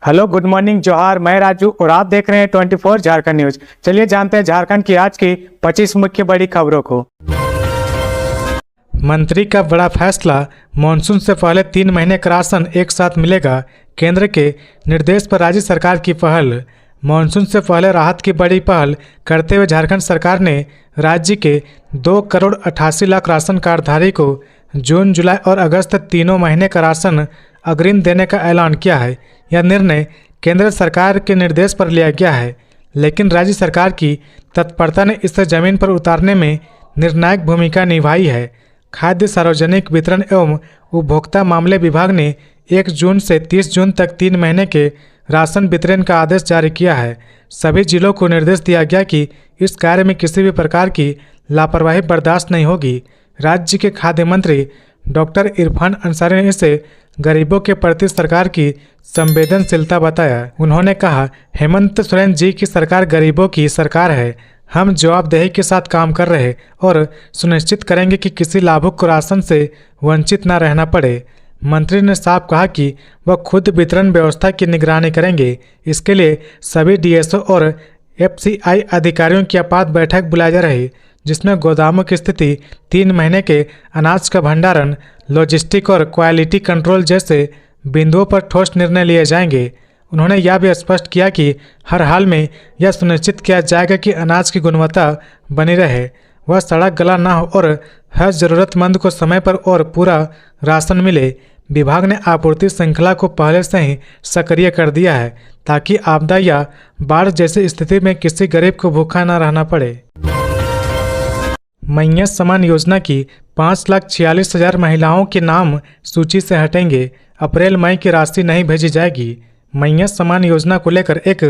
Hello, good morning, जोहार। मैं राजू और आप देख रहे हैं 24 झारखंड न्यूज। चलिए जानते हैं झारखंड की आज की 25 मुख्य बड़ी खबरों को। मंत्री का बड़ा फैसला, मानसून से पहले 3 महीने का राशन एक साथ मिलेगा। केंद्र के निर्देश पर राज्य सरकार की पहल। मानसून से पहले राहत की बड़ी पहल करते हुए झारखंड सरकार ने राज्य के 2,88,00,000 राशन कार्डधारी को जून, जुलाई और अगस्त तीनों महीने का राशन अग्रिम देने का ऐलान किया है। यह निर्णय केंद्र सरकार के निर्देश पर लिया गया है, लेकिन राज्य सरकार की तत्परता ने इसे जमीन पर उतारने में निर्णायक भूमिका निभाई है। खाद्य सार्वजनिक वितरण एवं उपभोक्ता मामले विभाग ने 1 जून से 30 जून तक 3 महीने के राशन वितरण का आदेश जारी किया है। सभी जिलों को निर्देश दिया गया कि इस कार्य में किसी भी प्रकार की लापरवाही बर्दाश्त नहीं होगी। राज्य के खाद्य मंत्री डॉक्टर इरफान अंसारी ने इसे गरीबों के प्रति सरकार की संवेदनशीलता बताया। उन्होंने कहा, हेमंत सोरेन जी की सरकार गरीबों की सरकार है। हम जवाबदेही के साथ काम कर रहे और सुनिश्चित करेंगे कि किसी लाभुक को राशन से वंचित न रहना पड़े। मंत्री ने साफ कहा कि वह खुद वितरण व्यवस्था की निगरानी करेंगे। इसके लिए सभी डीएसओ और एफसीआई अधिकारियों की आपात बैठक बुलाई जा रही, जिसमें गोदामों की स्थिति, 3 महीने के अनाज का भंडारण, लॉजिस्टिक और क्वालिटी कंट्रोल जैसे बिंदुओं पर ठोस निर्णय लिए जाएंगे। उन्होंने यह भी स्पष्ट किया कि हर हाल में यह सुनिश्चित किया जाएगा कि अनाज की गुणवत्ता बनी रहे, वह सड़ा गला न हो और हर जरूरतमंद को समय पर और पूरा राशन मिले। विभाग ने आपूर्ति श्रृंखला को पहले से ही सक्रिय कर दिया है, ताकि आपदा या बाढ़ जैसी स्थिति में किसी गरीब को भूखा न रहना पड़े। मैया सम्मान योजना की 5,46,000 महिलाओं के नाम सूची से हटेंगे। अप्रैल मई की राशि नहीं भेजी जाएगी। मैया सम्मान योजना को लेकर एक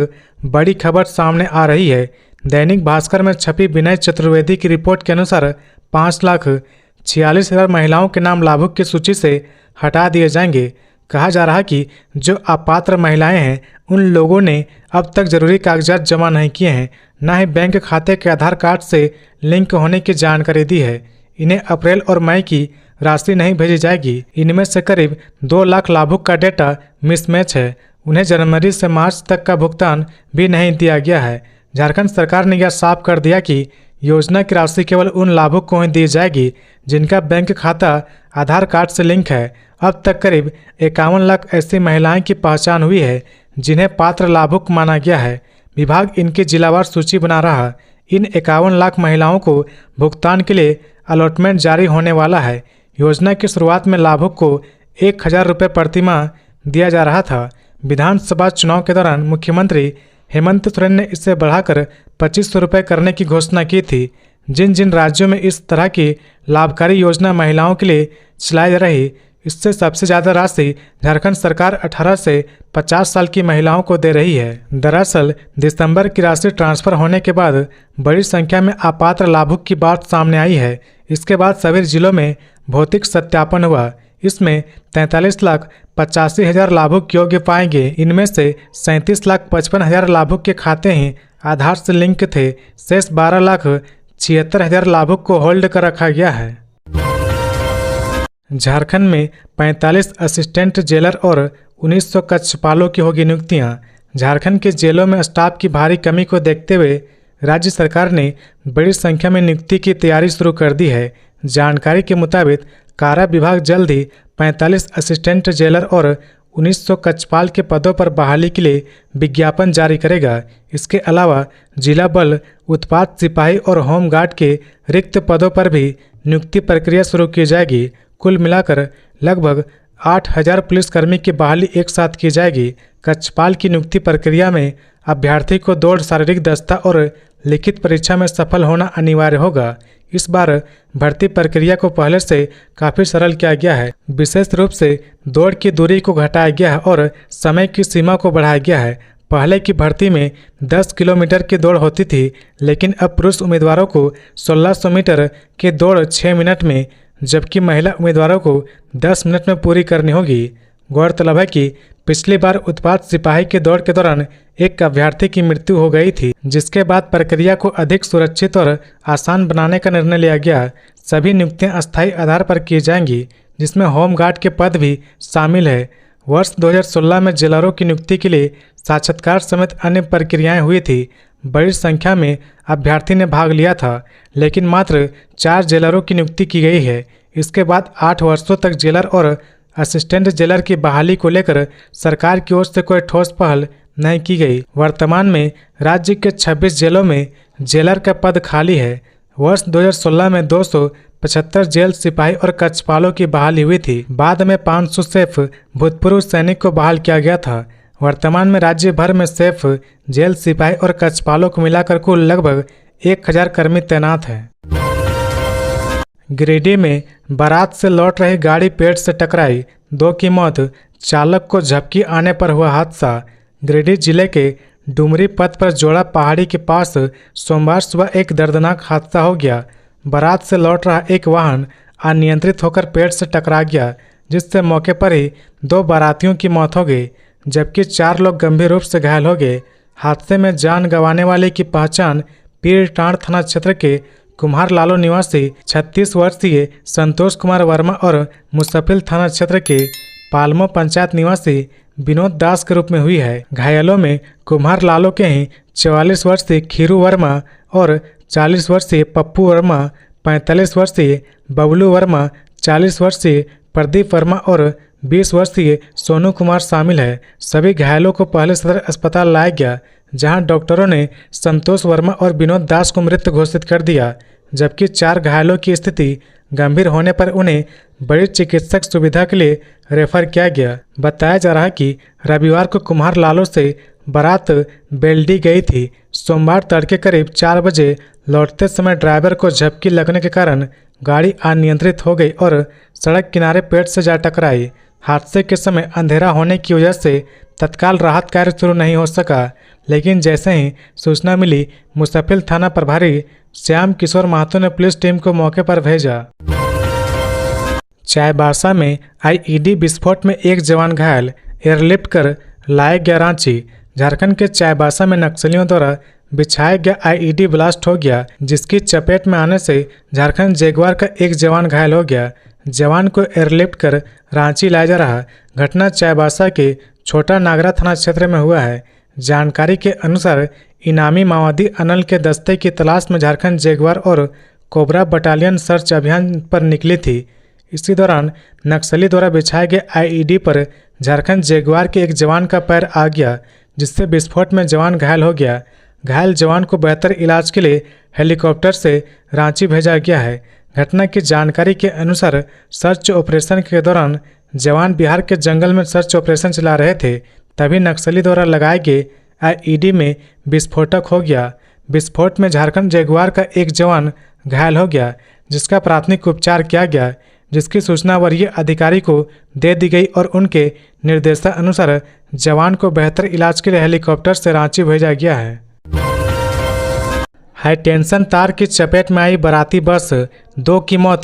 बड़ी खबर सामने आ रही है। दैनिक भास्कर में छपी विनय चतुर्वेदी की रिपोर्ट के अनुसार 5,46,000 महिलाओं के नाम लाभुक की सूची से हटा दिए जाएंगे। कहा जा रहा है कि जो अपात्र महिलाएं हैं, उन लोगों ने अब तक जरूरी कागजात जमा नहीं किए हैं, न ही बैंक खाते के आधार कार्ड से लिंक होने की जानकारी दी है। इन्हें अप्रैल और मई की राशि नहीं भेजी जाएगी। इनमें से करीब 2 लाख लाभुक का डेटा मिसमैच है। उन्हें जनवरी से मार्च तक का भुगतान भी नहीं दिया गया है। झारखंड सरकार ने यह साफ कर दिया कि योजना की राशि केवल उन लाभुक को ही दी जाएगी जिनका बैंक खाता आधार कार्ड से लिंक है। अब तक करीब 51 लाख ऐसी महिलाएं की पहचान हुई है जिन्हें पात्र लाभुक माना गया है। विभाग इनकी जिलावार सूची बना रहा। इन 51 लाख महिलाओं को भुगतान के लिए अलॉटमेंट जारी होने वाला है। योजना की शुरुआत में लाभुक को 1,000 रुपये प्रतिमाह दिया जा रहा था। विधानसभा चुनाव के दौरान मुख्यमंत्री हेमंत सोरेन ने इसे बढ़ाकर 2,500 रुपये करने की घोषणा की थी। जिन जिन राज्यों में इस तरह की लाभकारी योजना महिलाओं के लिए चलाई जा रही, इससे सबसे ज़्यादा राशि झारखंड सरकार 18 से 50 साल की महिलाओं को दे रही है। दरअसल दिसंबर की राशि ट्रांसफर होने के बाद बड़ी संख्या में अपात्र लाभुक की बात सामने आई है। इसके बाद सभी जिलों में भौतिक सत्यापन हुआ। इसमें 43,85,000 लाभुक योग्य पाए गए। इनमें से 37,55,000 लाभुक के खाते ही आधार से लिंक थे। शेष 12,76,000 लाभुक को होल्ड कर रखा गया है। झारखंड में 45 असिस्टेंट जेलर और 1900 कक्षपालों की होगी नियुक्तियां। झारखंड के जेलों में स्टाफ की भारी कमी को देखते हुए राज्य सरकार ने बड़ी संख्या में नियुक्ति की तैयारी शुरू कर दी है। जानकारी के मुताबिक कारा विभाग जल्द ही 45 असिस्टेंट जेलर और 1900 कक्षपाल के पदों पर बहाली के लिए विज्ञापन जारी करेगा। इसके अलावा जिला बल, उत्पाद सिपाही और होमगार्ड के रिक्त पदों पर भी नियुक्ति प्रक्रिया शुरू की जाएगी। कुल मिलाकर लगभग 8,000 पुलिसकर्मी की बहाली एक साथ की जाएगी। कक्षपाल की नियुक्ति प्रक्रिया में अभ्यर्थी को दौड़, शारीरिक दक्षता और लिखित परीक्षा में सफल होना अनिवार्य होगा। इस बार भर्ती प्रक्रिया को पहले से काफ़ी सरल किया गया है। विशेष रूप से दौड़ की दूरी को घटाया गया है और समय की सीमा को बढ़ाया गया है। पहले की भर्ती में 10 किलोमीटर की दौड़ होती थी, लेकिन अब पुरुष उम्मीदवारों को 1600 मीटर की दौड़ 6 मिनट में, जबकि महिला उम्मीदवारों को 10 मिनट में पूरी करनी होगी। गौरतलब है कि पिछली बार उत्पाद सिपाही की दौड़ के दौरान एक अभ्यर्थी की मृत्यु हो गई थी, जिसके बाद प्रक्रिया को अधिक सुरक्षित और आसान बनाने का निर्णय लिया गया। सभी नियुक्तियां अस्थायी आधार पर की जाएंगी, जिसमें होमगार्ड के पद भी शामिल है। वर्ष 2016 में जेलरों की नियुक्ति के लिए साक्षात्कार समेत अन्य प्रक्रियाएं हुई थी। बड़ी संख्या में अभ्यर्थी ने भाग लिया था, लेकिन मात्र 4 जेलरों की नियुक्ति की गई है। इसके बाद 8 वर्षों तक जेलर और असिस्टेंट जेलर की बहाली को लेकर सरकार की ओर से कोई ठोस पहल नहीं की गई। वर्तमान में राज्य के 26 जेलों में जेलर का पद खाली है। वर्ष 2016 में 275 जेल सिपाही और कक्षपालों की बहाली हुई थी। बाद में 500 सेफ भूतपूर्व सैनिक को बहाल किया गया था। वर्तमान में राज्य भर में सेफ जेल सिपाही और कक्षपालों को मिलाकर कुल लगभग 1000 कर्मी तैनात हैं। गिरिडीह में बारात से लौट रही गाड़ी पेड़ से टकराई, 2 की मौत, चालक को झपकी आने पर हुआ हादसा। गिरिडीह जिले के डुमरी पथ पर जोड़ा पहाड़ी के पास सोमवार सुबह एक दर्दनाक हादसा हो गया। बारात से लौट रहा एक वाहन अनियंत्रित होकर पेड़ से टकरा गया, जिससे मौके पर ही 2 बारातियों की मौत हो गई, जबकि 4 लोग गंभीर रूप से घायल हो गए। हादसे में जान गंवाने वाले की पहचान पीरटांड थाना क्षेत्र के कुम्हार लालो निवासी 36 वर्षीय संतोष कुमार वर्मा और मुसफिल थाना क्षेत्र के पालमो पंचायत निवासी विनोद दास के रूप में हुई है। घायलों में कुम्हार लालो के ही 44 वर्षीय खीरू वर्मा और 40 वर्षीय पप्पू वर्मा, 45 वर्षीय बबलू वर्मा, 40 वर्षीय प्रदीप वर्मा और 20 वर्षीय सोनू कुमार शामिल है। सभी घायलों को पहले सदर अस्पताल लाया गया, जहां डॉक्टरों ने संतोष वर्मा और विनोद दास को मृत घोषित कर दिया, जबकि 4 घायलों की स्थिति गंभीर होने पर उन्हें बड़ी चिकित्सक सुविधा के लिए रेफर किया गया। बताया जा रहा है कि रविवार को कुम्हार लालो से बारात बेल्डी गई थी। सोमवार तड़के करीब 4 बजे लौटते समय ड्राइवर को झपकी लगने के कारण गाड़ी अनियंत्रित हो गई और सड़क किनारे पेड़ से जा टकराई। हादसे के समय अंधेरा होने की वजह से तत्काल राहत कार्य शुरू नहीं हो सका, लेकिन जैसे ही सूचना मिली, मुसफिल थाना प्रभारी श्याम किशोर महतो ने पुलिस टीम को मौके पर भेजा। चाईबासा में आईईडी विस्फोट में एक जवान घायल, एयरलिफ्ट कर लाया गया रांची। झारखंड के चाईबासा में नक्सलियों द्वारा बिछाया गया आईईडी ब्लास्ट हो गया, जिसकी चपेट में आने से झारखंड जगुआर का एक जवान घायल हो गया। जवान को एयरलिफ्ट कर रांची लाया जा रहा। घटना चाईबासा के छोटा नागरा थाना क्षेत्र में हुआ है। जानकारी के अनुसार इनामी माओवादी अनल के दस्ते की तलाश में झारखंड जगुआर और कोबरा बटालियन सर्च अभियान पर निकली थी। इसी दौरान नक्सली द्वारा बिछाए गए आईईडी पर झारखंड जगुआर के एक जवान का पैर आ गया, जिससे विस्फोट में जवान घायल हो गया। घायल जवान को बेहतर इलाज के लिए हेलीकॉप्टर से रांची भेजा गया है। घटना की जानकारी के अनुसार सर्च ऑपरेशन के दौरान जवान बिहार के जंगल में सर्च ऑपरेशन चला रहे थे, तभी नक्सली द्वारा लगाए गए आईईडी में विस्फोटक हो गया। विस्फोट में झारखंड जगुआर का एक जवान घायल हो गया, जिसका प्राथमिक उपचार किया गया, जिसकी सूचना वरीय अधिकारी को दे दी गई और उनके निर्देशानुसार जवान को बेहतर इलाज के लिए हेलीकॉप्टर से रांची भेजा गया है। हाई टेंशन तार की चपेट में आई बाराती बस, 2 की मौत,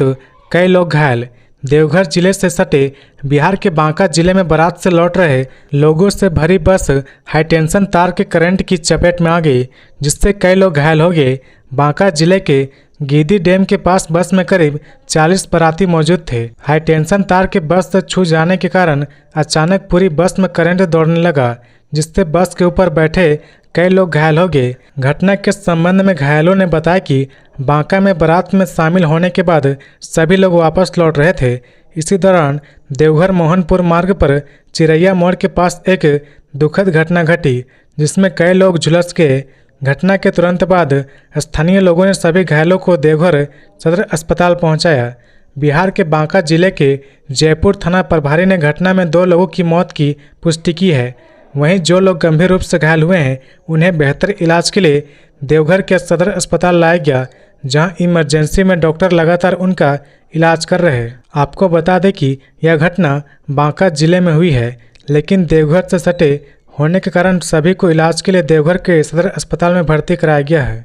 कई लोग घायल। देवघर जिले से सटे बिहार के बांका जिले में बारात से लौट रहे लोगों से भरी बस हाई टेंशन तार के करंट की चपेट में आ गई, जिससे कई लोग घायल हो गए। बांका जिले के गिद्दी डैम के पास बस में करीब 40 बाराती मौजूद थे। हाई टेंशन तार के बस से छू जाने के कारण अचानक पूरी बस में करंट दौड़ने लगा, जिससे बस के ऊपर बैठे कई लोग घायल हो गए। घटना के संबंध में घायलों ने बताया कि बांका में बारात में शामिल होने के बाद सभी लोग वापस लौट रहे थे। इसी दौरान देवघर मोहनपुर मार्ग पर चिरैया मोड़ के पास एक दुखद घटना घटी, जिसमें कई लोग झुलस गए। घटना के तुरंत बाद स्थानीय लोगों ने सभी घायलों को देवघर सदर अस्पताल पहुंचाया। बिहार के बांका जिले के जयपुर थाना प्रभारी ने घटना में 2 लोगों की मौत की पुष्टि की है। वहीं जो लोग गंभीर रूप से घायल हुए हैं, उन्हें बेहतर इलाज के लिए देवघर के सदर अस्पताल लाया गया, जहां इमरजेंसी में डॉक्टर लगातार उनका इलाज कर रहे हैं। आपको बता दें कि यह घटना बांका जिले में हुई है, लेकिन देवघर से सटे होने के कारण सभी को इलाज के लिए देवघर के सदर अस्पताल में भर्ती कराया गया है।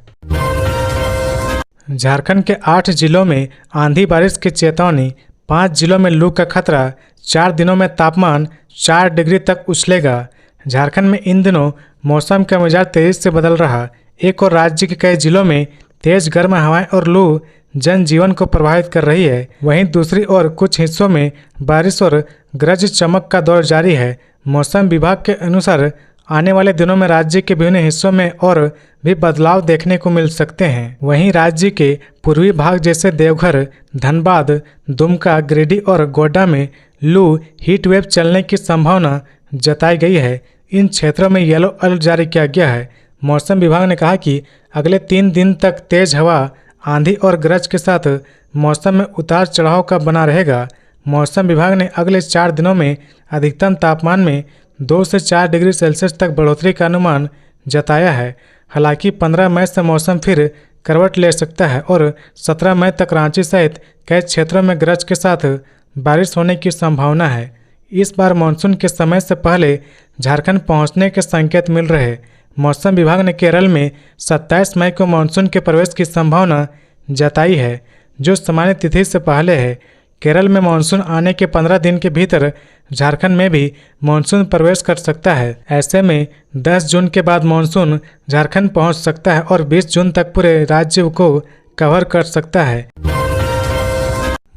झारखंड के 8 जिलों में आंधी बारिश की चेतावनी, 5 जिलों में लू का खतरा, 4 दिनों में तापमान 4 डिग्री तक उछलेगा। झारखंड में इन दिनों मौसम का मिजाज तेजी से बदल रहा। एक और राज्य के कई जिलों में तेज गर्म हवाएं और लू जनजीवन को प्रभावित कर रही है। वहीं दूसरी ओर कुछ हिस्सों में बारिश और गरज चमक का दौर जारी है। मौसम विभाग के अनुसार आने वाले दिनों में राज्य के विभिन्न हिस्सों में और भी बदलाव देखने को मिल सकते हैं। वहीं राज्य के पूर्वी भाग जैसे देवघर, धनबाद, दुमका, गिरिडीह और गोड्डा में लू हीट वेव चलने की संभावना जताई गई है। इन क्षेत्रों में येलो अलर्ट जारी किया गया है। मौसम विभाग ने कहा कि अगले 3 दिन तक तेज हवा, आंधी और गरज के साथ मौसम में उतार चढ़ाव का बना रहेगा। मौसम विभाग ने अगले 4 दिनों में अधिकतम तापमान में 2 से 4 डिग्री सेल्सियस तक बढ़ोतरी का अनुमान जताया है। हालांकि 15 मई से मौसम फिर करवट ले सकता है और 17 मई तक रांची सहित कई क्षेत्रों में गरज के साथ बारिश होने की संभावना है। इस बार मानसून के समय से पहले झारखंड पहुंचने के संकेत मिल रहे। मौसम विभाग ने केरल में 27 मई को मानसून के प्रवेश की संभावना जताई है, जो सामान्य तिथि से पहले है। केरल में मानसून आने के 15 दिन के भीतर झारखंड में भी मानसून प्रवेश कर सकता है। ऐसे में 10 जून के बाद मानसून झारखंड पहुंच सकता है और 20 जून तक पूरे राज्य को कवर कर सकता है।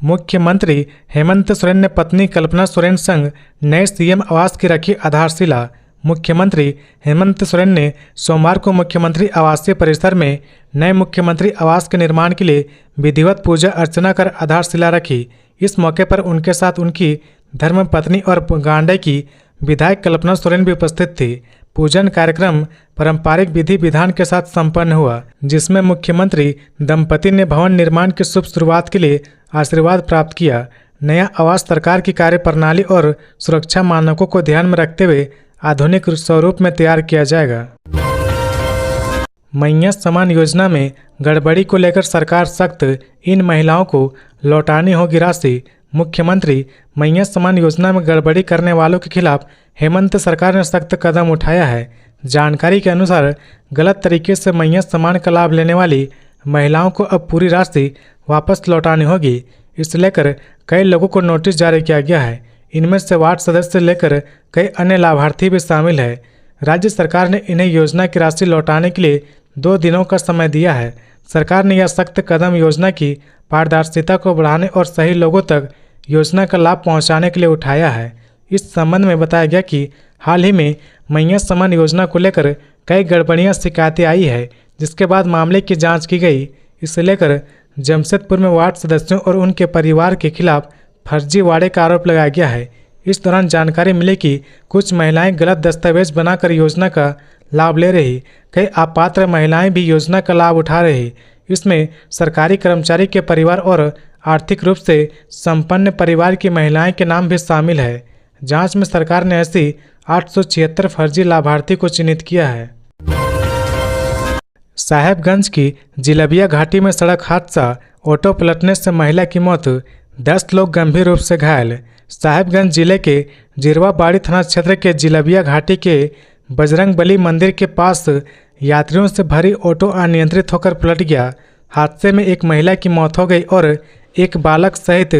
मुख्यमंत्री हेमंत सोरेन ने पत्नी कल्पना सोरेन संग नए सीएम आवास की रखी आधारशिला। मुख्यमंत्री हेमंत सोरेन ने सोमवार को मुख्यमंत्री आवासीय परिसर में नए मुख्यमंत्री आवास के निर्माण के लिए विधिवत पूजा अर्चना कर आधारशिला रखी। इस मौके पर उनके साथ उनकी धर्मपत्नी और गांडे की विधायक कल्पना सोरेन भी उपस्थित थी। पूजन कार्यक्रम पारंपरिक विधि विधान के साथ संपन्न हुआ, जिसमें मुख्यमंत्री दंपति ने भवन निर्माण की शुभ शुरुआत के लिए आशीर्वाद प्राप्त किया। नया आवास सरकार की कार्यप्रणाली और सुरक्षा मानकों को ध्यान में रखते हुए आधुनिक स्वरूप में तैयार किया जाएगा। मैया समान योजना में गड़बड़ी को लेकर सरकार सख्त, इन महिलाओं को लौटानी होगी राशि। मुख्यमंत्री मैया समान योजना में गड़बड़ी करने वालों के खिलाफ हेमंत सरकार ने सख्त कदम उठाया है। जानकारी के अनुसार गलत तरीके से मैया समान का लाभ लेने वाली महिलाओं को अब पूरी राशि वापस लौटानी होगी। इसे लेकर कई लोगों को नोटिस जारी किया गया है। इनमें से वार्ड सदस्य से लेकर कई अन्य लाभार्थी भी शामिल है। राज्य सरकार ने इन्हें योजना की राशि लौटाने के लिए 2 दिनों का समय दिया है। सरकार ने यह सख्त कदम योजना की पारदर्शिता को बढ़ाने और सही लोगों तक योजना का लाभ पहुंचाने के लिए उठाया है। इस संबंध में बताया गया कि हाल ही में मैया समान योजना को लेकर कई गड़बड़ियां शिकायतें आई है, जिसके बाद मामले की जांच की गई। इसे लेकर जमशेदपुर में वार्ड सदस्यों और उनके परिवार के खिलाफ फर्जीवाड़े का आरोप लगाया गया है। इस दौरान जानकारी मिली कि कुछ महिलाएं गलत दस्तावेज बनाकर योजना का लाभ ले रही। कई अपात्र महिलाएं भी योजना का लाभ उठा रही। इसमें सरकारी कर्मचारी के परिवार और आर्थिक रूप से संपन्न परिवार की महिलाएं के नाम भी शामिल है। जांच में सरकार ने ऐसी 876 फर्जी लाभार्थी को चिन्हित किया है। साहेबगंज की जिलबिया घाटी में सड़क हादसा, ऑटो पलटने से महिला की मौत, 10 लोग गंभीर रूप से घायल। साहेबगंज जिले के जिरवाबाड़ी थाना क्षेत्र के जिलबिया घाटी के बजरंगबली मंदिर के पास यात्रियों से भरी ऑटो अनियंत्रित होकर पलट गया। हादसे में एक महिला की मौत हो गई और एक बालक सहित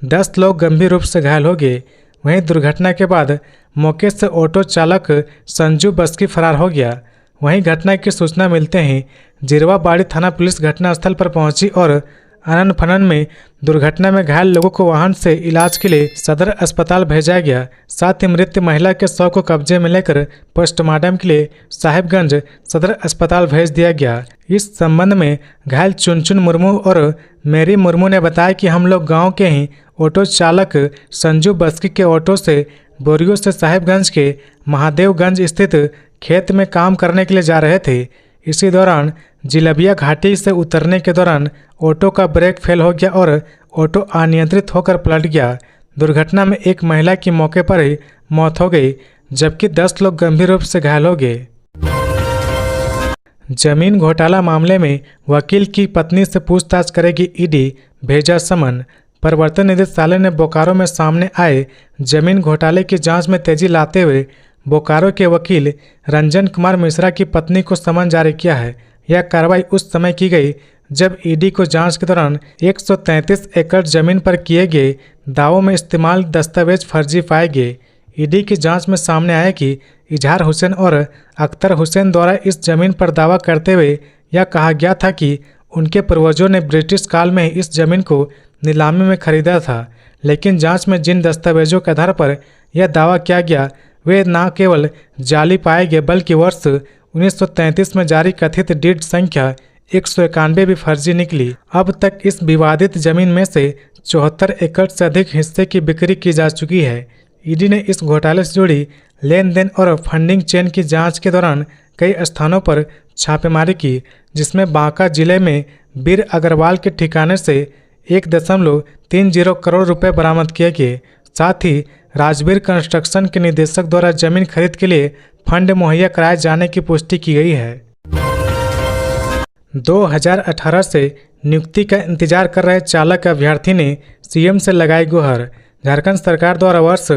10 लोग गंभीर रूप से घायल हो गए। वहीं दुर्घटना के बाद मौके से ऑटो चालक संजू बस्की फरार हो गया। वहीं घटना की सूचना मिलते ही जिरवाबाड़ी थाना पुलिस घटनास्थल पर पहुंची और अनन फनन में दुर्घटना में घायल लोगों को वाहन से इलाज के लिए सदर अस्पताल भेजा गया। साथ ही मृत महिला के शव को कब्जे में लेकर पोस्टमार्टम के लिए साहिबगंज सदर अस्पताल भेज दिया गया। इस संबंध में घायल चुनचुन मुर्मू और मेरी मुर्मू ने बताया कि हम लोग गांव के ही ऑटो चालक संजू बस्की के ऑटो से बोरियो से साहिबगंज के महादेवगंज स्थित खेत में काम करने के लिए जा रहे थे। इसी दौरान जिलबिया घाटी से उतरने के दौरान ऑटो का ब्रेक फेल हो गया और ऑटो अनियंत्रित होकर पलट गया। दुर्घटना में एक महिला की मौके पर ही मौत हो गई, जबकि 10 लोग गंभीर रूप से घायल हो गए। जमीन घोटाला मामले में वकील की पत्नी से पूछताछ करेगी ईडी, भेजा समन। प्रवर्तन निदेशालय ने बोकारो में सामने आए जमीन घोटाले की जांच में तेजी लाते हुए बोकारो के वकील रंजन कुमार मिश्रा की पत्नी को समन जारी किया है। यह कार्रवाई उस समय की गई जब ईडी को जांच के दौरान 133 एकड़ जमीन पर किए गए दावों में इस्तेमाल दस्तावेज फर्जी पाए गए। ईडी की जांच में सामने आया कि इजहार हुसैन और अख्तर हुसैन द्वारा इस जमीन पर दावा करते हुए यह कहा गया था कि उनके पूर्वजों ने ब्रिटिश काल में ही इस जमीन को नीलामी में खरीदा था, लेकिन जांच में जिन दस्तावेजों के आधार पर यह दावा किया गया वे न केवल जाली पाए गए बल्कि वर्ष 1933 में जारी कथित डीड संख्या 191 भी फर्जी निकली। अब तक इस विवादित जमीन में से 74 एकड़ से अधिक हिस्से की बिक्री की जा चुकी है। ईडी ने इस घोटाले से जुड़ी लेन देन और फंडिंग चेन की जांच के दौरान कई स्थानों पर छापेमारी की, जिसमें बांका जिले में वीर अग्रवाल के ठिकाने से 1.30 करोड़ रुपए बरामद किए गए। साथ ही राजवीर कंस्ट्रक्शन के निदेशक द्वारा जमीन खरीद के लिए फंड मुहैया कराए जाने की पुष्टि की गई है। 2018 से नियुक्ति का इंतजार कर रहे चालक अभ्यर्थी ने सीएम से लगाई गुहार। झारखंड सरकार द्वारा वर्ष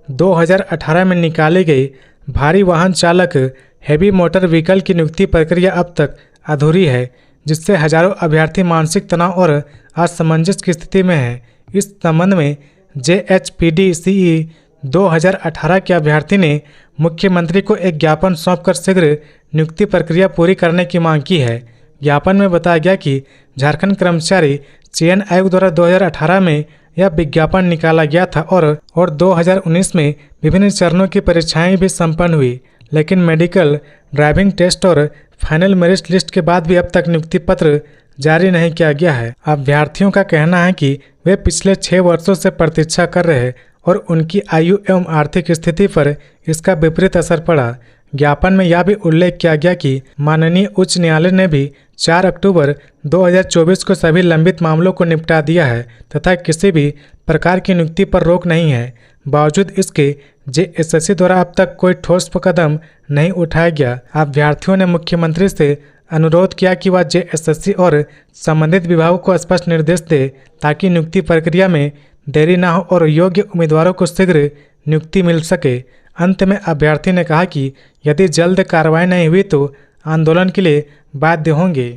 2018 में निकाली गई भारी वाहन चालक हैवी मोटर व्हीकल की नियुक्ति प्रक्रिया अब तक अधूरी है, जिससे हजारों अभ्यर्थी मानसिक तनाव और असमंजस की स्थिति में है। इस संबंध में JHPD-CE 2018 के अभ्यर्थी ने मुख्यमंत्री को एक ज्ञापन सौंपकर शीघ्र नियुक्ति प्रक्रिया पूरी करने की मांग की है। ज्ञापन में बताया गया कि झारखंड कर्मचारी चयन आयोग द्वारा 2018 में यह विज्ञापन निकाला गया था और 2019 में विभिन्न चरणों की परीक्षाएं भी संपन्न हुई, लेकिन मेडिकल, ड्राइविंग टेस्ट और फाइनल मेरिट लिस्ट के बाद भी अब तक नियुक्ति पत्र जारी नहीं किया गया है। अभ्यर्थियों का कहना है कि वे पिछले 6 वर्षों से प्रतीक्षा कर रहे हैं और उनकी आयु एवं आर्थिक स्थिति पर इसका विपरीत असर पड़ा। ज्ञापन में यह भी उल्लेख किया गया कि माननीय उच्च न्यायालय ने भी 4 अक्टूबर 2024 को सभी लंबित मामलों को निपटा दिया है तथा किसी भी प्रकार की नियुक्ति पर रोक नहीं है। बावजूद इसके JSSC द्वारा अब तक कोई ठोस कदम नहीं उठाया गया। अभ्यर्थियों ने मुख्यमंत्री से अनुरोध किया कि वह JSSC और संबंधित विभागों को स्पष्ट निर्देश दे ताकि नियुक्ति प्रक्रिया में देरी न हो और योग्य उम्मीदवारों को शीघ्र नियुक्ति मिल सके। अंत में अभ्यर्थी ने कहा कि यदि जल्द कार्रवाई नहीं हुई तो आंदोलन के लिए बाध्य होंगे।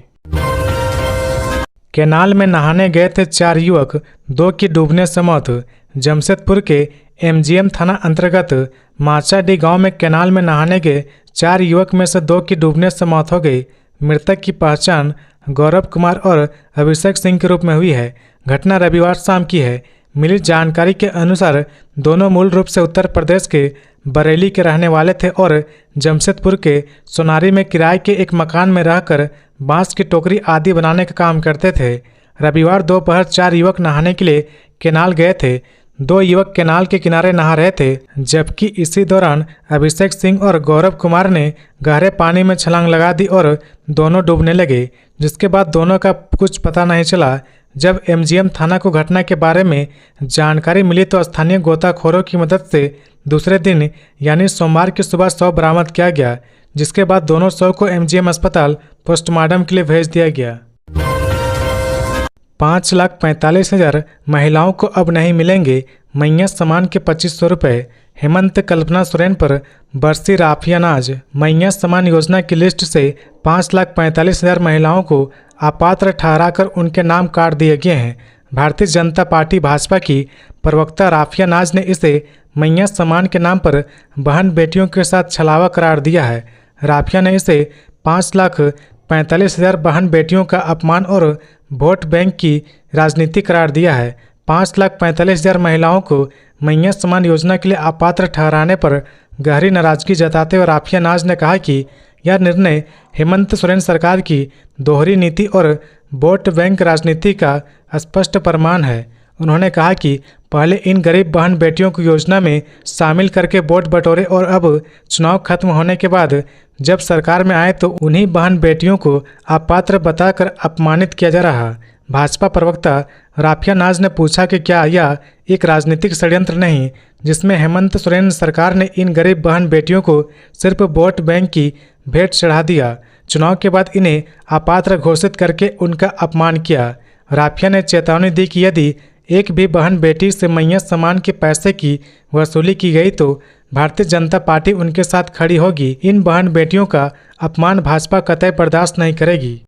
केनाल में नहाने गए थे 4 युवक, 2 की डूबने से मौत। जमशेदपुर के MGM थाना अंतर्गत माचाडी गांव में केनाल में नहाने गए 4 युवक में से 2 की डूबने से मौत हो गई। मृतक की पहचान गौरव कुमार और अभिषेक सिंह के रूप में हुई है। घटना रविवार शाम की है। मिली जानकारी के अनुसार दोनों मूल रूप से उत्तर प्रदेश के बरेली के रहने वाले थे और जमशेदपुर के सोनारी में किराए के एक मकान में रहकर बांस की टोकरी आदि बनाने का काम करते थे। रविवार दोपहर 4 युवक नहाने के लिए केनाल गए थे। 2 युवक केनाल के किनारे नहा रहे थे, जबकि इसी दौरान अभिषेक सिंह और गौरव कुमार ने गहरे पानी में छलांग लगा दी और दोनों डूबने लगे, जिसके बाद दोनों का कुछ पता नहीं चला। जब MGM थाना को घटना के बारे में जानकारी मिली तो स्थानीय गोताखोरों की मदद से दूसरे दिन यानी सोमवार की सुबह शव बरामद किया गया, जिसके बाद दोनों शव को MGM अस्पताल पोस्टमार्टम के लिए भेज दिया गया। 5,45,000 महिलाओं को अब नहीं मिलेंगे मैया सम्मान के 2500 रुपये। हेमंत कल्पना सोरेन पर बरसी राफिया नाज। मैया सम्मान योजना की लिस्ट से 5,45,000 महिलाओं को अपात्र ठहराकर उनके नाम काट दिए गए हैं। भारतीय जनता पार्टी भाजपा की प्रवक्ता राफिया नाज ने इसे मैया सम्मान के नाम पर बहन बेटियों के साथ छलावा करार दिया है। राफिया ने इसे 5,45,000 बहन बेटियों का अपमान और वोट बैंक की राजनीति करार दिया है। 5,45,000 महिलाओं को मैया सम्मान योजना के लिए अपात्र ठहराने पर गहरी नाराजगी जताते हुए राफिया नाज ने कहा कि यह निर्णय हेमंत सोरेन सरकार की दोहरी नीति और वोट बैंक राजनीति का स्पष्ट प्रमाण है। उन्होंने कहा कि पहले इन गरीब बहन बेटियों को योजना में शामिल करके वोट बटोरे और अब चुनाव खत्म होने के बाद जब सरकार में आए तो उन्हीं बहन बेटियों को अपात्र बताकर अपमानित किया जा रहा। भाजपा प्रवक्ता राफिया नाज ने पूछा कि क्या यह एक राजनीतिक षड्यंत्र नहीं जिसमें हेमंत सोरेन सरकार ने इन गरीब बहन बेटियों को सिर्फ वोट बैंक की भेंट चढ़ा दिया, चुनाव के बाद इन्हें अपात्र घोषित करके उनका अपमान किया। राफिया ने चेतावनी दी कि यदि एक भी बहन बेटी से मैया सम्मान के पैसे की वसूली की गई तो भारतीय जनता पार्टी उनके साथ खड़ी होगी। इन बहन बेटियों का अपमान भाजपा कतई बर्दाश्त नहीं करेगी।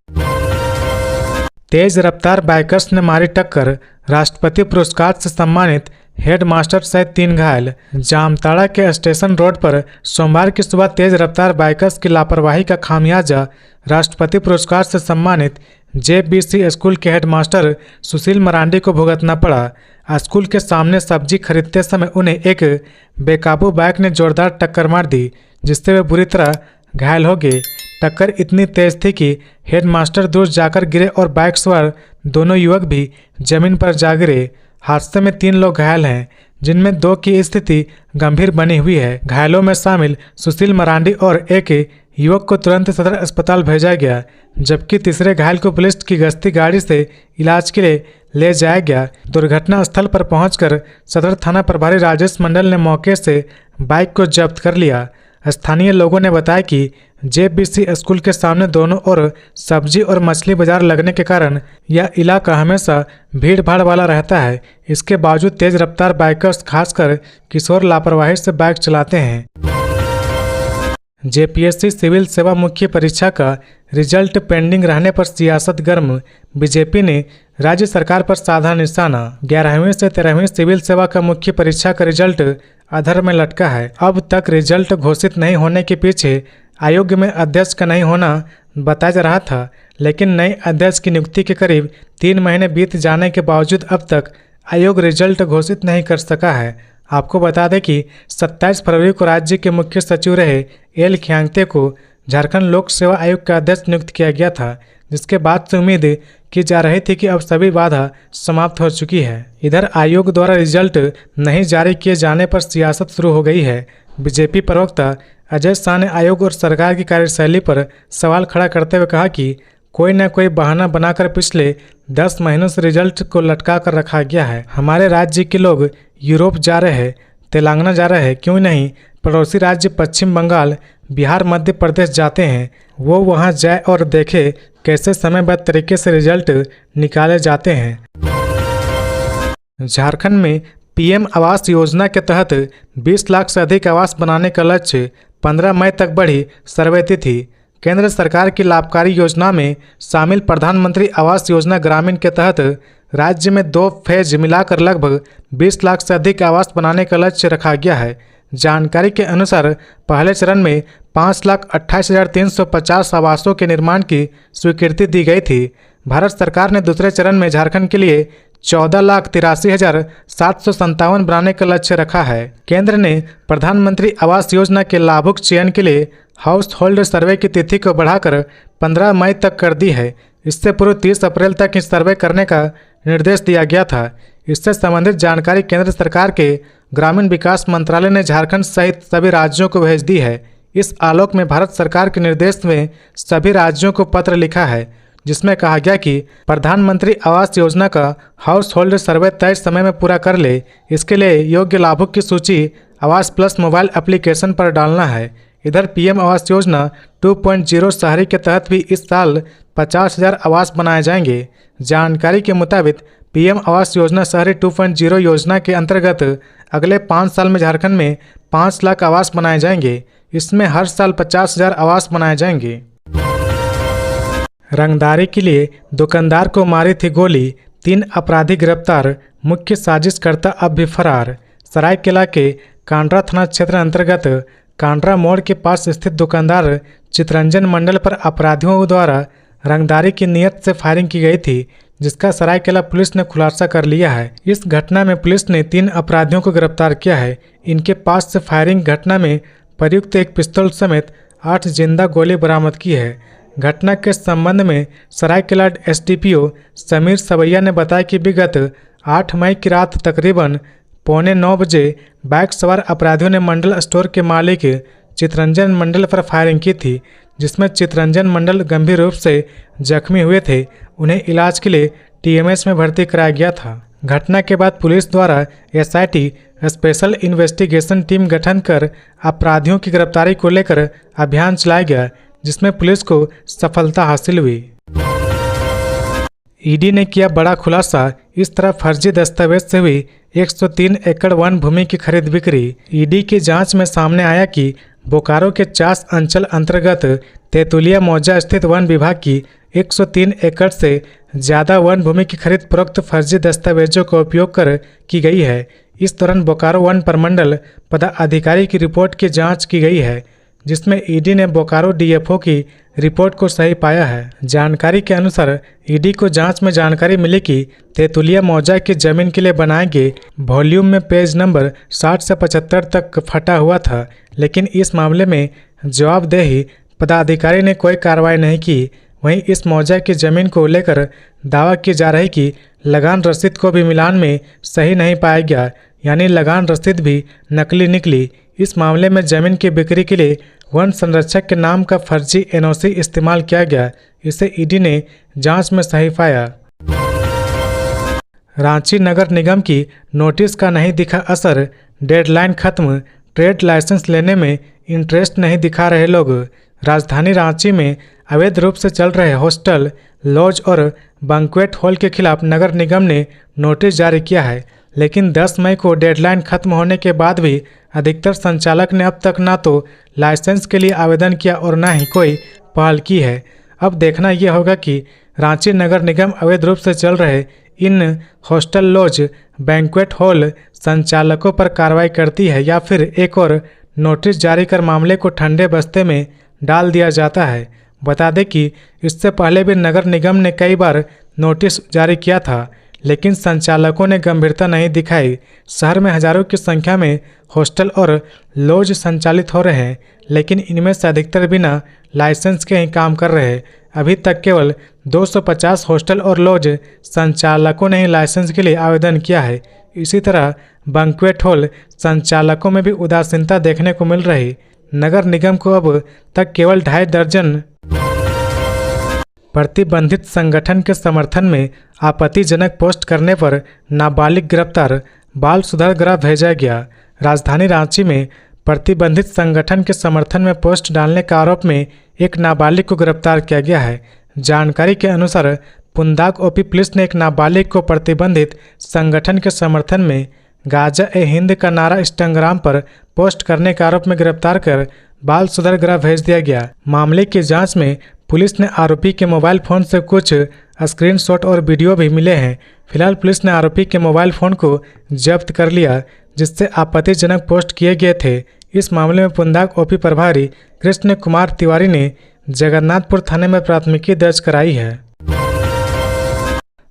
तेज रफ्तार बाइकर्स ने मारी टक्कर। राष्ट्रपति पुरस्कार से सम्मानित हेडमास्टर सहित 3 घायल। जामताड़ा के स्टेशन रोड पर सोमवार की सुबह तेज रफ्तार बाइकर्स की लापरवाही का खामियाजा राष्ट्रपति पुरस्कार से सम्मानित जेबीसी स्कूल के हेडमास्टर सुशील मरांडी को भुगतना पड़ा। स्कूल के सामने सब्जी खरीदते समय उन्हें एक बेकाबू बाइक ने जोरदार टक्कर मार दी, जिससे वे बुरी तरह घायल हो गए। टक्कर इतनी तेज थी कि हेडमास्टर दूर जाकर गिरे और बाइक सवार दोनों युवक भी जमीन पर जा गिरे। हादसे में 3 लोग घायल हैं, जिनमें 2 की स्थिति गंभीर बनी हुई है। घायलों में शामिल सुशील मरांडी और एक युवक को तुरंत सदर अस्पताल भेजा गया, जबकि तीसरे घायल को पुलिस की गश्ती गाड़ी से इलाज के लिए ले जाया गया। दुर्घटना स्थल पर पहुंचकर सदर थाना प्रभारी राजेश मंडल ने मौके से बाइक को जब्त कर लिया। स्थानीय लोगों ने बताया कि जेबीसी स्कूल के सामने दोनों ओर सब्जी और मछली बाजार लगने के कारण यह इलाका हमेशा भीड़ भाड़ वाला रहता है। इसके बावजूद तेज रफ्तार बाइकर्स खासकर किशोर लापरवाही से बाइक चलाते हैं। जेपीएससी सिविल सेवा मुख्य परीक्षा का रिजल्ट पेंडिंग रहने पर सियासत गर्म। बीजेपी ने राज्य सरकार पर साधा निशाना। 11वीं से 13वीं सिविल सेवा का मुख्य परीक्षा का रिजल्ट अधर में लटका है। अब तक रिजल्ट घोषित नहीं होने के पीछे आयोग में अध्यक्ष का नहीं होना बताया जा रहा था, लेकिन नए अध्यक्ष की नियुक्ति के करीब 3 महीने बीत जाने के बावजूद अब तक आयोग रिजल्ट घोषित नहीं कर सका है। आपको बता दें कि 27 फरवरी को राज्य के मुख्य सचिव रहे एल खियांगते को झारखंड लोक सेवा आयोग का अध्यक्ष नियुक्त किया गया था, जिसके बाद से उम्मीद की जा रही थी कि अब सभी बाधा समाप्त हो चुकी है। इधर आयोग द्वारा रिजल्ट नहीं जारी किए जाने पर सियासत शुरू हो गई है। बीजेपी प्रवक्ता अजय शाह ने आयोग और सरकार की कार्यशैली पर सवाल खड़ा करते हुए कहा कि कोई न कोई बहाना बनाकर पिछले 10 महीनों से रिजल्ट को लटका कर रखा गया है। हमारे राज्य के लोग यूरोप जा रहे हैं, तेलंगाना जा रहे हैं, क्यों नहीं पड़ोसी राज्य पश्चिम बंगाल, बिहार, मध्य प्रदेश जाते हैं। वो वहां जाए और देखे कैसे समयबद्ध तरीके से रिजल्ट निकाले जाते हैं। झारखंड में पीएम आवास योजना के तहत 20 लाख से अधिक आवास बनाने का लक्ष्य 15 मई तक बढ़ी सर्वे तिथि। केंद्र सरकार की लाभकारी योजना में शामिल प्रधानमंत्री आवास योजना ग्रामीण के तहत राज्य में 2 फेज मिलाकर लगभग 20 लाख से अधिक आवास बनाने का लक्ष्य रखा गया है। जानकारी के अनुसार पहले चरण में 5,28,350 आवासों के निर्माण की स्वीकृति दी गई थी। भारत सरकार ने दूसरे चरण में झारखंड के लिए 14,83,757 बनाने का लक्ष्य रखा है। केंद्र ने प्रधानमंत्री आवास योजना के लाभुक चयन के लिए हाउस होल्ड सर्वे की तिथि को बढ़ाकर 15 मई तक कर दी है। इससे पूर्व 30 अप्रैल तक इस सर्वे करने का निर्देश दिया गया था। इससे संबंधित जानकारी केंद्र सरकार के ग्रामीण विकास मंत्रालय ने झारखंड सहित सभी राज्यों को भेज दी है। इस आलोक में भारत सरकार के निर्देश में सभी राज्यों को पत्र लिखा है, जिसमें कहा गया कि प्रधानमंत्री आवास योजना का हाउस होल्ड सर्वे तय समय में पूरा कर ले। इसके लिए योग्य लाभुक की सूची आवास प्लस मोबाइल एप्लीकेशन पर डालना है। इधर पीएम आवास योजना 2.0 शहरी के तहत भी इस साल 50,000 आवास बनाए जाएंगे। जानकारी के मुताबिक पीएम आवास योजना शहरी 2.0 योजना के अंतर्गत अगले 5 साल में झारखंड में 5 लाख आवास बनाए जाएंगे। इसमें हर साल 50,000 आवास बनाए जाएंगे। रंगदारी के लिए दुकानदार को मारी थी गोली, 3 अपराधी गिरफ्तार, मुख्य साजिशकर्ता अब भी फरार। सरायकेला के कांड्रा थाना क्षेत्र अंतर्गत कांड्रा मोड़ के पास स्थित दुकानदार चितरंजन मंडल पर अपराधियों द्वारा रंगदारी की नीयत से फायरिंग की गई थी, जिसका सरायकेला पुलिस ने खुलासा कर लिया है। इस घटना में पुलिस ने 3 अपराधियों को गिरफ्तार किया है। इनके पास से फायरिंग घटना में प्रयुक्त एक पिस्तौल समेत 8 जिंदा गोली बरामद की है। घटना के संबंध में सरायकेला एसडीपीओ समीर सवैया ने बताया कि विगत 8 मई की रात तकरीबन 8:45 बजे बाइक सवार अपराधियों ने मंडल स्टोर के मालिक चितरंजन मंडल पर फायरिंग की थी, जिसमें चितरंजन मंडल गंभीर रूप से जख्मी हुए थे। उन्हें इलाज के लिए टीएमएस में भर्ती कराया गया था। घटना के बाद पुलिस द्वारा एसआईटी स्पेशल इन्वेस्टिगेशन टीम गठन कर अपराधियों की गिरफ्तारी को लेकर अभियान चलाया गया, जिसमें पुलिस को सफलता हासिल हुई। ईडी ने किया बड़ा खुलासा, इस तरह फर्जी दस्तावेज से हुई 103 एकड़ वन भूमि की खरीद बिक्री। ईडी की जांच में सामने आया कि बोकारो के चास अंचल अंतर्गत तेतुलिया मौजा स्थित वन विभाग की 103 एकड़ से ज़्यादा वन भूमि की खरीद उपरोक्त फर्जी दस्तावेजों का उपयोग कर की गई है। इस दौरान बोकारो वन प्रमंडल पदाधिकारी की रिपोर्ट की जांच की गई है, जिसमें ईडी ने बोकारो डीएफओ की रिपोर्ट को सही पाया है। जानकारी के अनुसार ईडी को जांच में जानकारी मिली कि तेतुलिया मौजा की जमीन के लिए बनाए गए वॉल्यूम में पेज नंबर 60 से 75 तक फटा हुआ था, लेकिन इस मामले में जवाबदेही पदाधिकारी ने कोई कार्रवाई नहीं की। वहीं इस मौजा की जमीन को लेकर दावा की जा रही कि लगान रसीद को भी मिलान में सही नहीं पाया गया, यानी लगान रसीद भी नकली निकली। इस मामले में जमीन की बिक्री के लिए वन संरक्षक के नाम का फर्जी एनओसी इस्तेमाल किया गया। इसे ईडी ने जांच में सही पाया। रांची नगर निगम की नोटिस का नहीं दिखा असर, डेडलाइन खत्म, ट्रेड लाइसेंस लेने में इंटरेस्ट नहीं दिखा रहे लोग। राजधानी रांची में अवैध रूप से चल रहे हॉस्टल, लॉज और बैंक्वेट हॉल के खिलाफ नगर निगम ने नोटिस जारी किया है, लेकिन 10 मई को डेडलाइन खत्म होने के बाद भी अधिकतर संचालक ने अब तक ना तो लाइसेंस के लिए आवेदन किया और ना ही कोई पहल की है। अब देखना यह होगा कि रांची नगर निगम अवैध रूप से चल रहे इन हॉस्टल, लॉज, बैंक्वेट हॉल संचालकों पर कार्रवाई करती है या फिर एक और नोटिस जारी कर मामले को ठंडे बस्ते में डाल दिया जाता है। बता दें कि इससे पहले भी नगर निगम ने कई बार नोटिस जारी किया था, लेकिन संचालकों ने गंभीरता नहीं दिखाई। शहर में हजारों की संख्या में हॉस्टल और लॉज संचालित हो रहे हैं, लेकिन इनमें से अधिकतर बिना लाइसेंस के ही काम कर रहे हैं। अभी तक केवल 250 हॉस्टल और लॉज संचालकों ने ही लाइसेंस के लिए आवेदन किया है। इसी तरह बैंक्वेट हॉल संचालकों में भी उदासीनता देखने को मिल रही। नगर निगम को अब तक केवल 2.5 दर्जन प्रतिबंधित संगठन के समर्थन में आपत्तिजनक पोस्ट करने पर नाबालिग गिरफ्तार, बाल सुधार गृह भेजा गया। राजधानी रांची में प्रतिबंधित संगठन के समर्थन में पोस्ट डालने के आरोप में एक नाबालिग को गिरफ्तार किया गया है। जानकारी के अनुसार पुंदाग ओपी पुलिस ने एक नाबालिग को प्रतिबंधित संगठन के समर्थन में गाजा ए हिंद का नारा इंस्टाग्राम पर पोस्ट करने के आरोप में गिरफ्तार कर बाल सुधार गृह भेज दिया गया। मामले की जांच में पुलिस ने आरोपी के मोबाइल फ़ोन से कुछ स्क्रीनशॉट और वीडियो भी मिले हैं। फिलहाल पुलिस ने आरोपी के मोबाइल फ़ोन को जब्त कर लिया, जिससे आपत्तिजनक पोस्ट किए गए थे। इस मामले में पुंदाग ओपी प्रभारी कृष्ण कुमार तिवारी ने जगन्नाथपुर थाने में प्राथमिकी दर्ज कराई है।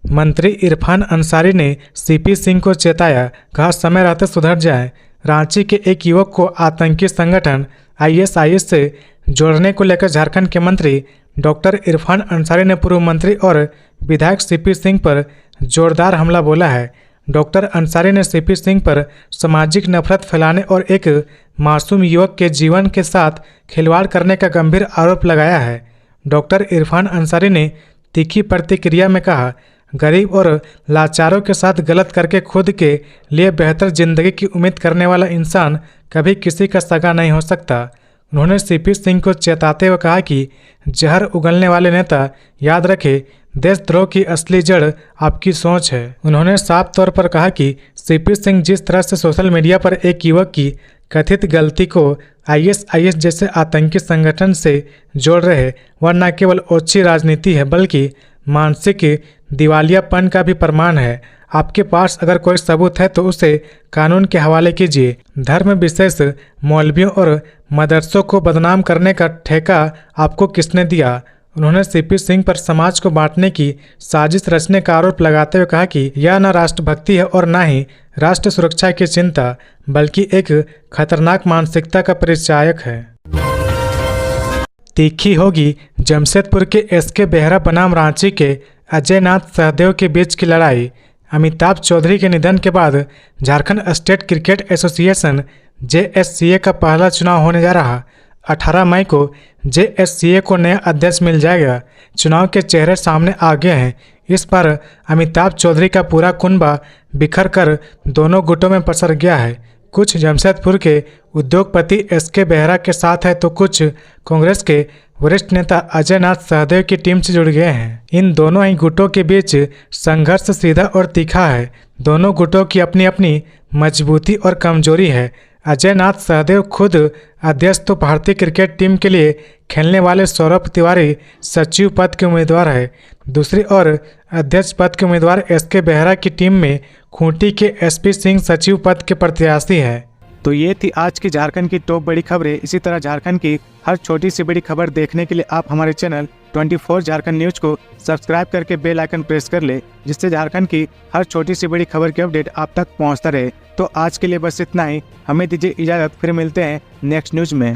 मंत्री इरफान अंसारी ने सीपी सिंह को चेताया, कहा समय रहते सुधर जाए। रांची के एक युवक को आतंकी संगठन आईएसआईएस से जोड़ने को लेकर झारखंड के मंत्री डॉक्टर इरफान अंसारी ने पूर्व मंत्री और विधायक सीपी सिंह पर जोरदार हमला बोला है। डॉक्टर अंसारी ने सीपी सिंह पर सामाजिक नफरत फैलाने और एक मासूम युवक के जीवन के साथ खिलवाड़ करने का गंभीर आरोप लगाया है। डॉक्टर इरफान अंसारी ने तीखी प्रतिक्रिया में कहा, गरीब और लाचारों के साथ गलत करके खुद के लिए बेहतर जिंदगी की उम्मीद करने वाला इंसान कभी किसी का सगा नहीं हो सकता। उन्होंने सीपी सिंह को चेताते हुए कहा कि जहर उगलने वाले नेता याद रखे, देशद्रोह की असली जड़ आपकी सोच है। उन्होंने साफ तौर पर कहा कि सीपी सिंह जिस तरह से सोशल मीडिया पर एक युवक की कथित गलती को आईएसआईएस जैसे आतंकी संगठन से जोड़ रहे, वह न केवल ओछी राजनीति है बल्कि मानसिक दिवालियापन का भी प्रमाण है। आपके पास अगर कोई सबूत है तो उसे कानून के हवाले कीजिए। धर्म विशेष मौलवियों और मदरसों को बदनाम करने का ठेका आपको किसने दिया? उन्होंने सीपी सिंह पर समाज को बांटने की साजिश रचने का आरोप लगाते हुए कहा कि यह न राष्ट्रभक्ति है और न ही राष्ट्र सुरक्षा की चिंता, बल्कि एक खतरनाक मानसिकता का परिचायक है। तीखी होगी जमशेदपुर के एसके बेहरा बनाम रांची के अजय नाथ सहदेव के बीच की लड़ाई। अमिताभ चौधरी के निधन के बाद Jharkhand state cricket association JSCA का पहला चुनाव होने जा रहा। 18 मई को जेएससीए को नया अध्यक्ष मिल जाएगा। चुनाव के चेहरे सामने आ गए हैं। इस पर अमिताभ चौधरी का पूरा कुनबा बिखर कर दोनों गुटों में पसर गया है। कुछ जमशेदपुर के उद्योगपति एसके बेहरा के साथ है तो कुछ कांग्रेस के वरिष्ठ नेता अजय नाथ सहदेव की टीम से जुड़ गए हैं। इन दोनों ही गुटों के बीच संघर्ष सीधा और तीखा है। दोनों गुटों की अपनी अपनी मजबूती और कमजोरी है। अजय नाथ सहदेव खुद अध्यक्ष तो भारतीय क्रिकेट टीम के लिए खेलने वाले सौरभ तिवारी सचिव पद के उम्मीदवार है। दूसरी ओर अध्यक्ष पद के उम्मीदवार एसके बेहरा की टीम में खूंटी के एसपी सिंह सचिव पद के प्रत्याशी हैं। तो ये थी आज की झारखंड की टॉप बड़ी खबरें। इसी तरह झारखंड की हर छोटी सी बड़ी खबर देखने के लिए आप हमारे चैनल 24 झारखंड न्यूज को सब्सक्राइब करके बेल आइकन प्रेस कर ले, जिससे झारखंड की हर छोटी सी बड़ी खबर की अपडेट आप तक पहुंचता रहे। तो आज के लिए बस इतना ही, हमें दीजिए इजाजत, फिर मिलते हैं नेक्स्ट न्यूज में।